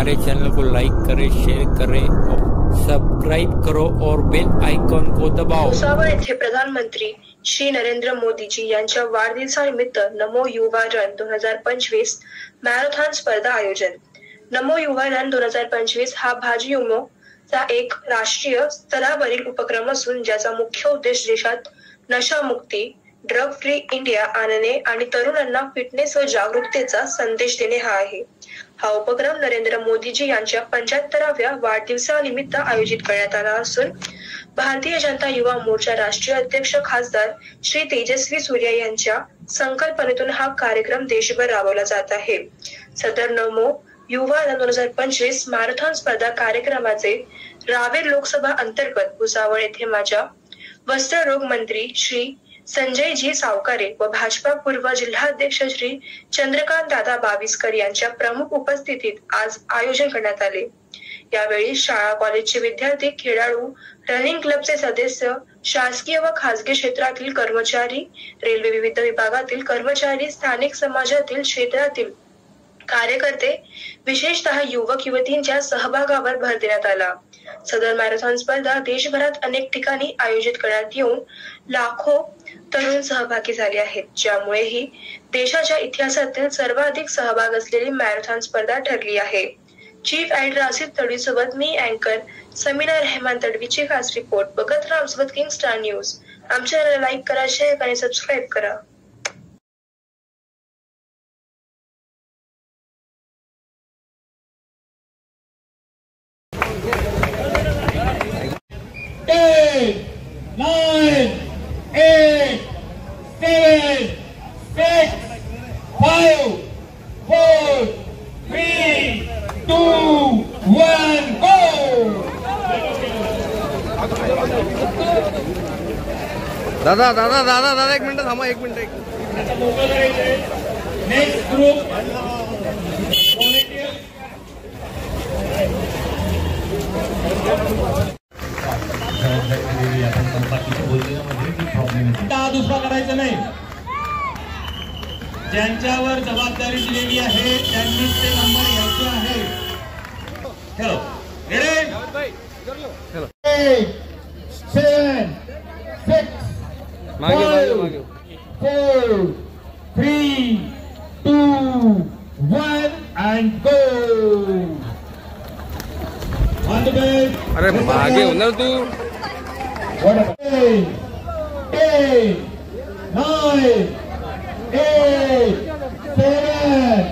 हमारे चैनल को लाइक करें, शेयर करें और सब्सक्राइब करो और बेल आयकॉन को दबाओ। भुसावळ येथे प्रधानमंत्री श्री नरेंद्र मोदीजी यांच्या वाढदिवसानिमित्त नमो युवा रन 2025 मॅरेथॉन स्पर्धा आयोजन। नमो युवा रन 2025 हा भाजयुमो चा एक राष्ट्रीय स्तरावरील उपक्रम असून ज्याचा मुख्य उद्देश देशात नशामुक्ती, ड्रग फ्री इंडिया आणणे आणि तरुणांना फिटनेस व जागरूकतेचा संदेश देणे हा आहे। हा उपक्रम नरेंद्र मोदीजी यांच्या 75व्या वाढदिवसानिमित्त आयोजित करण्यात आला असून भारतीय जनता युवा मोर्चा राष्ट्रीय अध्यक्ष खासदार श्री तेजस्वी सूर्या यांच्या संकल्पनेतून हा कार्यक्रम देशभर राबवला जात आहे। सदर नमो युवा 2025 मॅरेथॉन स्पर्धा कार्यक्रमाचे रावेर लोकसभा अंतर्गत भुसावळ येथे माझ्या वस्त्ररोग मंत्री श्री संजय जी सावकारे व भाजपा पूर्व जिल्हाध्यक्ष श्री चंद्रकांत दादा बाविस्कर यांच्या प्रमुख उपस्थितीत आज आयोजन करण्यात आले। यावेळी शाळा कॉलेजचे विद्यार्थी, खेळाडू, रनिंग क्लबचे सदस्य, शासकीय व खासगी क्षेत्रातील कर्मचारी, रेल्वे विविध विभागातील कर्मचारी, स्थानिक समाजातील क्षेत्रातील कार्यकर्ते, विशेषतः युवक युवतींच्या सहभागावर भर देण्यात आला। सदर मॅरेथॉन स्पर्धा देशभरात अनेक ठिकाणी आयोजित करण्यात येऊन लाखो तरुण सहभागी झाले आहेत, ज्यामुळे ही देशाच्या इतिहासातील सर्वाधिक सहभाग असलेली मॅरेथॉन स्पर्धा ठरली आहे। चीफ एडिटर आसिफ तडवी सोबत मी अँकर समीना रहमान तडवीची खास रिपोर्ट। बघत राहा सोबत किंग स्टार न्यूज। आमच्या चॅनलला लाईक करा, शेअर करा आणि सबस्क्राईब करा। दादा एक मिनिट थांबा, एक मिनिट। नेक्स्ट ग्रुप दुसरा करायचं नाही। ज्यांच्यावर जबाबदारी दिलेली आहे त्यांनीच ते नंबर घ्यायचे आहे। चलो रेडी, 7 6 मागे 4 3 2 1 and go on the base। अरे मागे होणार तू। 8 9 8 7